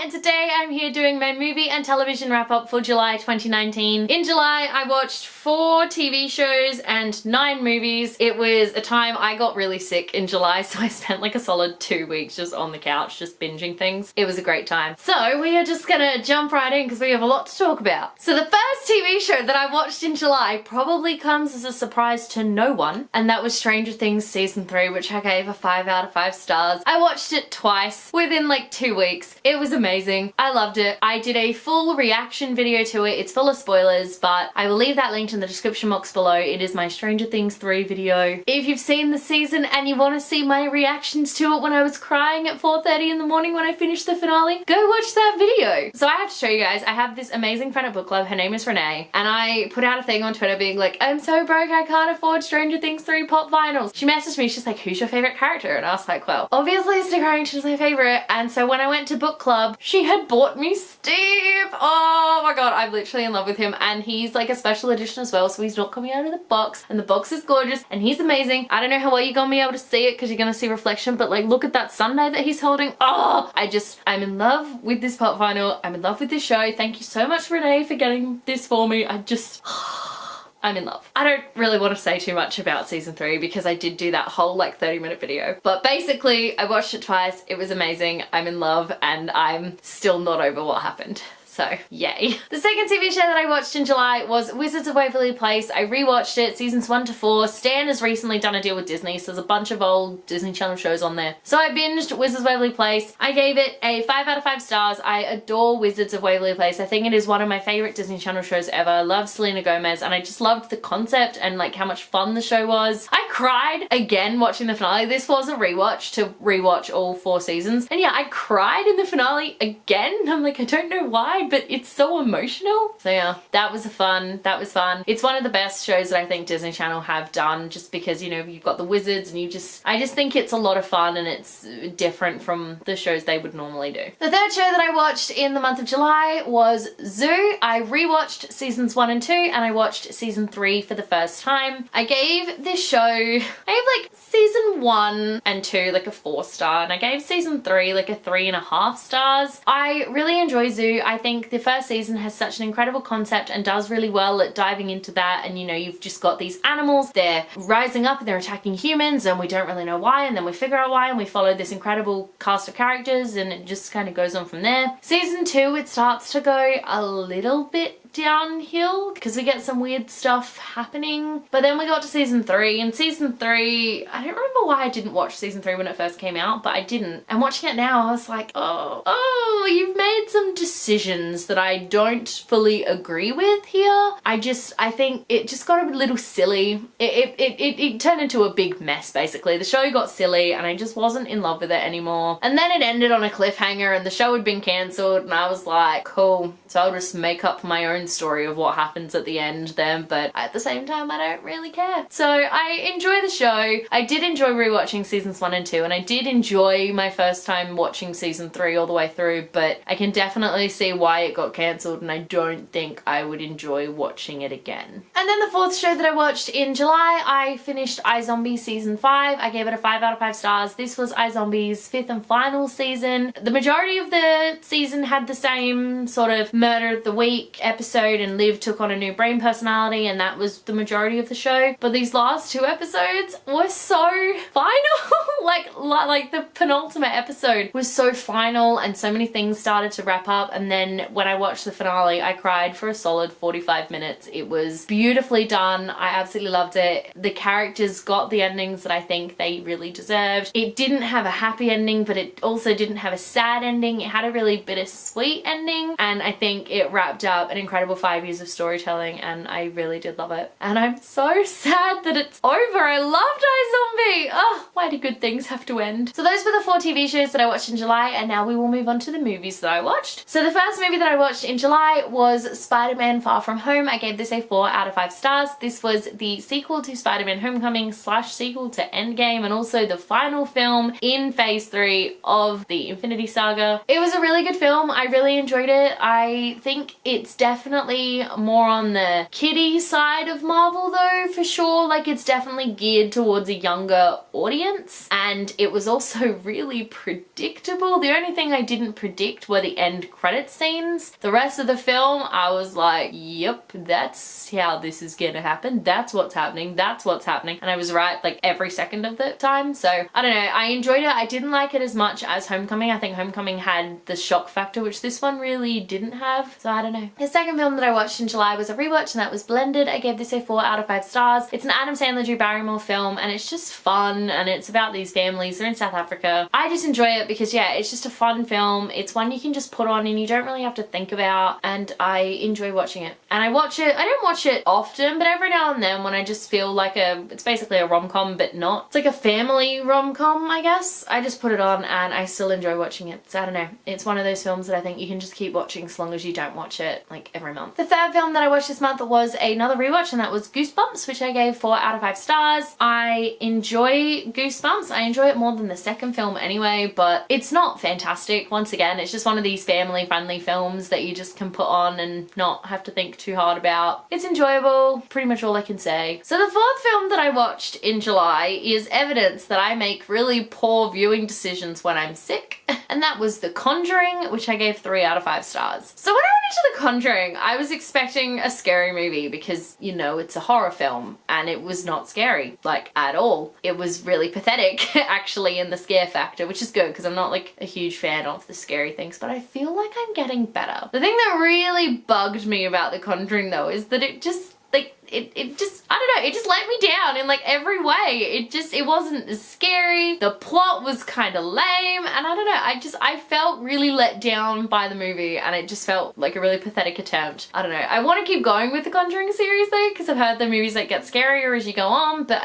and today I'm here doing my movie and television wrap up for July 2019. In July, I watched 4 TV shows and 9 movies. It was a time I got really sick in July, so I spent like a solid 2 weeks just on the couch, just binging things. It was a great time. So we are just gonna jump right in because we have a lot to talk about. So the first TV show that I watched in July probably comes as a surprise to no one, and that was Stranger Things Season 3, which I gave a 5 out of 5 stars. I watched it twice within like 2 weeks. It was amazing. I loved it. I did a full reaction video to it. It's full of spoilers, but I will leave that linked in the description box below. It is my Stranger Things 3 video. If you've seen the season and you want to see my reactions to it when I was crying at 4:30 in the morning when I finished the finale, go watch that video. So I have to show you guys, I have this amazing friend at book club. Her name is Renee, and I put out a thing on Twitter being like, I'm so broke I can't afford Stranger Things 3 pop vinyls. She messaged me, she's like, who's your favorite character? And I was like, well, obviously Stick Harrington is my favorite. And so when I went to book club, she had bought me Steve. Oh my god, I'm literally in love with him, and he's like a special edition as well, so he's not coming out of the box, and the box is gorgeous and he's amazing. I don't know how well you're gonna be able to see it because you're gonna see reflection, but like look at that sundae that he's holding. Oh, I'm in love with this pop vinyl. I'm in love with this show. Thank you so much, Renee, for getting this for me. I'm in love. I don't really want to say too much about season 3 because I did do that whole like 30-minute video. But basically, I watched it twice. It was amazing. I'm in love and I'm still not over what happened. So, yay. The second TV show that I watched in July was Wizards of Waverly Place. I rewatched it, seasons 1 to 4. Stan has recently done a deal with Disney, so there's a bunch of old Disney Channel shows on there. So I binged Wizards of Waverly Place. I gave it a 5 out of 5 stars. I adore Wizards of Waverly Place. I think it is one of my favorite Disney Channel shows ever. I love Selena Gomez, and I just loved the concept and like how much fun the show was. I cried again watching the finale. This was a rewatch to rewatch all 4 seasons. And yeah, I cried in the finale again. I'm like, I don't know why, but it's so emotional. So yeah, that was fun. It's one of the best shows that I think Disney Channel have done, just because, you know, you've got the wizards and I just think it's a lot of fun and it's different from the shows they would normally do. The third show that I watched in the month of July was Zoo. I rewatched seasons 1 and 2, and I watched season 3 for the first time. I gave this show, I gave like season 1 and 2 like a 4-star, and I gave season 3 like a 3.5 stars. I really enjoy Zoo. I think the first season has such an incredible concept and does really well at diving into that, and you know, you've just got these animals, they're rising up and they're attacking humans and we don't really know why, and then we figure out why and we follow this incredible cast of characters, and it just kind of goes on from there. Season 2, it starts to go a little bit downhill because we get some weird stuff happening, but then we got to season 3, and season 3, I don't remember why I didn't watch season 3 when it first came out, but I didn't, and watching it now I was like, oh, you've made some decisions that I don't fully agree with here. I think it just got a little silly. It turned into a big mess basically. The show got silly and I just wasn't in love with it anymore, and then it ended on a cliffhanger and the show had been cancelled, and I was like, cool, so I'll just make up my own story of what happens at the end then, but at the same time I don't really care. So I enjoy the show. I did enjoy rewatching seasons 1 and 2, and I did enjoy my first time watching season 3 all the way through, but I can definitely see why it got cancelled, and I don't think I would enjoy watching it again. And then the fourth show that I watched in July, I finished iZombie season 5. I gave it a 5 out of 5 stars. This was iZombie's 5th and final season. The majority of the season had the same sort of murder of the week episode, and Liv took on a new brain personality, and that was the majority of the show. But these last 2 episodes were so final. like the penultimate episode was so final, and so many things started to wrap up, and then when I watched the finale I cried for a solid 45 minutes. It was beautifully done. I absolutely loved it. The characters got the endings that I think they really deserved. It didn't have a happy ending, but it also didn't have a sad ending. It had a really bittersweet ending, and I think it wrapped up an incredible 5 years of storytelling, and I really did love it. And I'm so sad that it's over. I loved iZombie. Oh, why do good things have to end? So those were the 4 TV shows that I watched in July, and now we will move on to the movies that I watched. So the first movie that I watched in July was Spider-Man Far From Home. I gave this a 4 out of 5 stars. This was the sequel to Spider-Man Homecoming / sequel to Endgame, and also the final film in phase 3 of the Infinity Saga. It was a really good film. I really enjoyed it. I think it's definitely definitely more on the kiddie side of Marvel though, for sure. Like, it's definitely geared towards a younger audience, and it was also really predictable. The only thing I didn't predict were the end credit scenes. The rest of the film, I was like, yep, that's how this is gonna happen. That's what's happening. That's what's happening. And I was right like every second of the time. So I don't know, I enjoyed it. I didn't like it as much as Homecoming. I think Homecoming had the shock factor, which this one really didn't have. So I don't know. The second film that I watched in July was a rewatch, and that was Blended. I gave this a 4 out of 5 stars. It's an Adam Sandler, Drew Barrymore film, and it's just fun, and it's about these families. They're in South Africa. I just enjoy it because, yeah, it's just a fun film. It's one you can just put on and you don't really have to think about, and I enjoy watching it. And I watch it, I don't watch it often, but every now and then when I just feel like it's basically a rom-com, but not. It's like a family rom-com, I guess. I just put it on and I still enjoy watching it. So I don't know. It's one of those films that I think you can just keep watching as long as you don't watch it like every month. The third film that I watched this month was another rewatch, and that was Goosebumps, which I gave 4 out of 5 stars. I enjoy Goosebumps. I enjoy it more than the second film anyway, but it's not fantastic. Once again, it's just one of these family friendly films that you just can put on and not have to think too hard about. It's enjoyable, pretty much all I can say. So the fourth film that I watched in July is evidence that I make really poor viewing decisions when I'm sick, and that was The Conjuring, which I gave 3 out of 5 stars. So when I went into The Conjuring, I was expecting a scary movie because, you know, it's a horror film, and it was not scary, like, at all. It was really pathetic, actually, in the scare factor, which is good because I'm not like a huge fan of the scary things, but I feel like I'm getting better. The thing that really bugged me about The Conjuring though is that it just, like, it just, I don't know, it just let me down in like every way. It wasn't as scary. The plot was kind of lame, and I don't know, I felt really let down by the movie, and it just felt like a really pathetic attempt. I don't know. I want to keep going with the Conjuring series though, because I've heard the movies like get scarier as you go on, but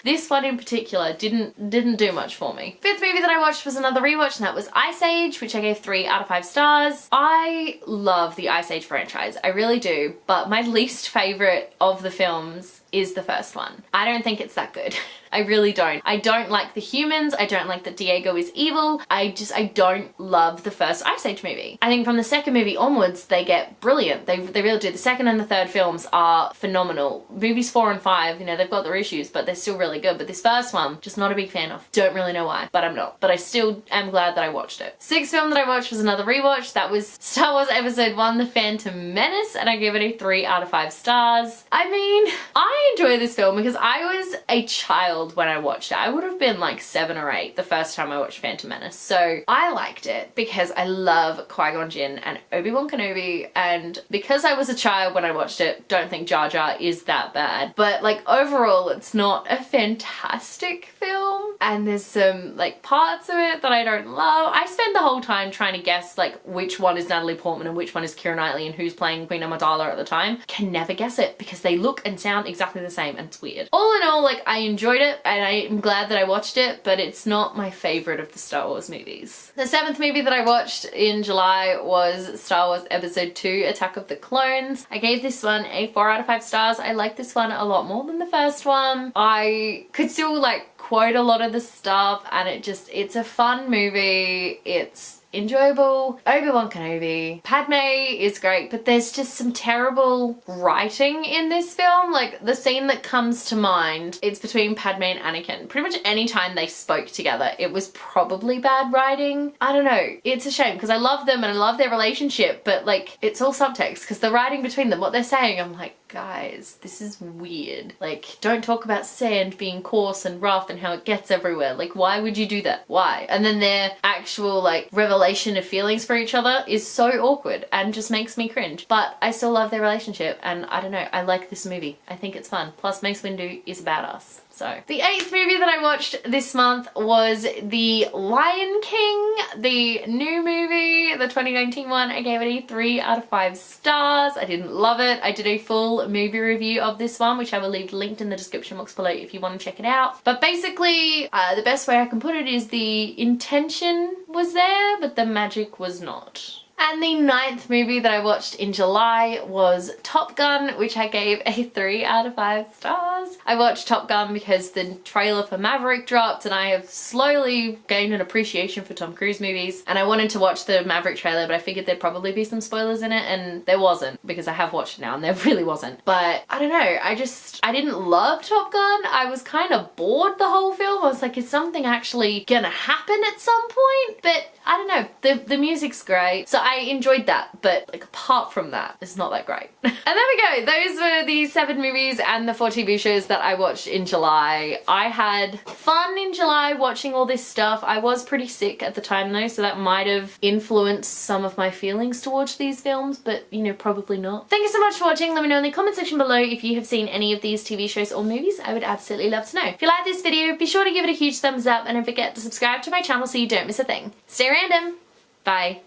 this one in particular didn't do much for me. Fifth movie that I watched was another rewatch, and that was Ice Age, which I gave 3 out of 5 stars. I love the Ice Age franchise, I really do, but my least favorite of the films is the first one. I don't think it's that good. I really don't. I don't like the humans. I don't like that Diego is evil. I don't love the first Ice Age movie. I think from the second movie onwards, they get brilliant. They really do. The second and the third films are phenomenal. Movies 4 and 5, you know, they've got their issues, but they're still really good. But this first one, just not a big fan of. Don't really know why, but I'm not. But I still am glad that I watched it. Sixth film that I watched was another rewatch. That was Star Wars Episode 1, The Phantom Menace, and I gave it a 3 out of 5 stars. I mean, I enjoy this film because I was a child when I watched it. I would have been like 7 or 8 the first time I watched Phantom Menace. So I liked it because I love Qui-Gon Jinn and Obi-Wan Kenobi, and because I was a child when I watched it, don't think Jar Jar is that bad. But like overall, it's not a fantastic film, and there's some like parts of it that I don't love. I spend the whole time trying to guess like which one is Natalie Portman and which one is Keira Knightley and who's playing Queen Amidala at the time. Can never guess it because they look and sound exactly the same, and it's weird. All in all, like, I enjoyed it and I'm glad that I watched it, but it's not my favorite of the Star Wars movies. The seventh movie that I watched in July was Star Wars Episode 2, Attack of the Clones. I gave this one a 4 out of 5 stars. I like this one a lot more than the first one. I could still like quote a lot of the stuff, and it's a fun movie. It's enjoyable. Obi-Wan Kenobi. Padme is great, but there's just some terrible writing in this film. Like, the scene that comes to mind, it's between Padme and Anakin. Pretty much any time they spoke together, it was probably bad writing. I don't know. It's a shame because I love them and I love their relationship, but like, it's all subtext because the writing between them, what they're saying, I'm like, guys, this is weird. Like, don't talk about sand being coarse and rough and how it gets everywhere. Like, why would you do that? Why? And then their actual like revelation of feelings for each other is so awkward and just makes me cringe. But I still love their relationship, and I don't know, I like this movie. I think it's fun. Plus Mace Windu is a badass. So, the eighth movie that I watched this month was The Lion King, the new movie, the 2019 one. I gave it a 3 out of 5 stars. I didn't love it. I did a full movie review of this one, which I will leave linked in the description box below if you want to check it out. But basically, the best way I can put it is the intention was there, but the magic was not. And the 9th movie that I watched in July was Top Gun, which I gave a 3 out of 5 stars. I watched Top Gun because the trailer for Maverick dropped and I have slowly gained an appreciation for Tom Cruise movies, and I wanted to watch the Maverick trailer, but I figured there'd probably be some spoilers in it, and there wasn't, because I have watched it now and there really wasn't. But I don't know, I didn't love Top Gun. I was kind of bored the whole film. I was like, is something actually gonna happen at some point? But I don't know, the music's great, so I enjoyed that, but like apart from that, it's not that great. And there we go, those were the 7 movies and the 4 TV shows that I watched in July. I had fun in July watching all this stuff. I was pretty sick at the time though, so that might have influenced some of my feelings towards these films, but you know, probably not. Thank you so much for watching. Let me know in the comment section below if you have seen any of these TV shows or movies. I would absolutely love to know. If you like this video, be sure to give it a huge thumbs up and don't forget to subscribe to my channel so you don't miss a thing. Stay random. Bye.